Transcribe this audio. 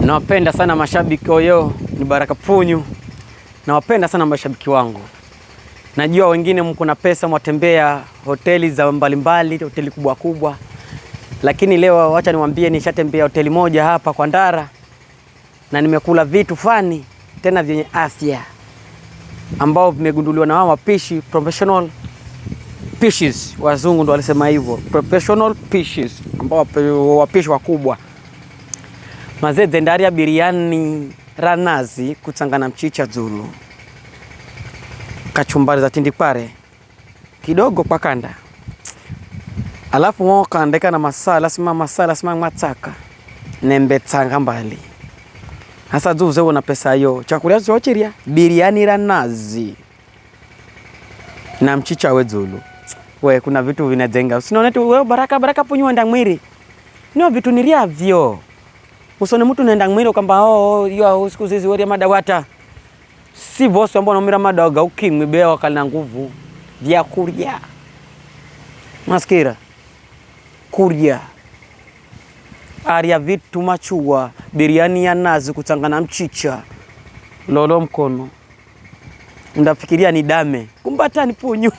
Nawapenda sana mashabiki oyo, ni Baraka Punyu. Nawapenda sana mashabiki wangu. Najua wengine mko na pesa mwatembea hoteli za mbalimbali, hoteli kubwa kubwa. Lakini leo wacha niwaambie nishatembea hoteli moja hapa kwa Ndara na nimekula vitu fani tena vyenye afya ambao vimegunduliwa na wao wapishi professional fishes, wazungu ndo walisema hivyo, professional fishes ambao wapishi wakubwa. Mazeze ndari ya biriani ranazi kuchangana mchicha Zulu, kachumbari za tindipare kidogo kwa kanda, alafu wao kaandika na masala sima mataka nembe tsanga mbali. Hasa zuze una pesa hiyo chakula chochiria biriani ranazi na mchicha we Zulu. We kuna vitu vinajenga. Usione tu wewe Baraka Punyu enda mwiri. Nio vitu niliavyo. Usone mtu nenda mwiri kwamba yo siku hizi wewe madawata. Si bosi ambao anamira madaga ukimwi bewa kali na nguvu vya kuria. Maskira. Kuria. Aria vitu machua, biriani ya nazi kuchangana mchicha. Lolo mkono. Ndafikiria ni dame. Kumbata ni Punyu.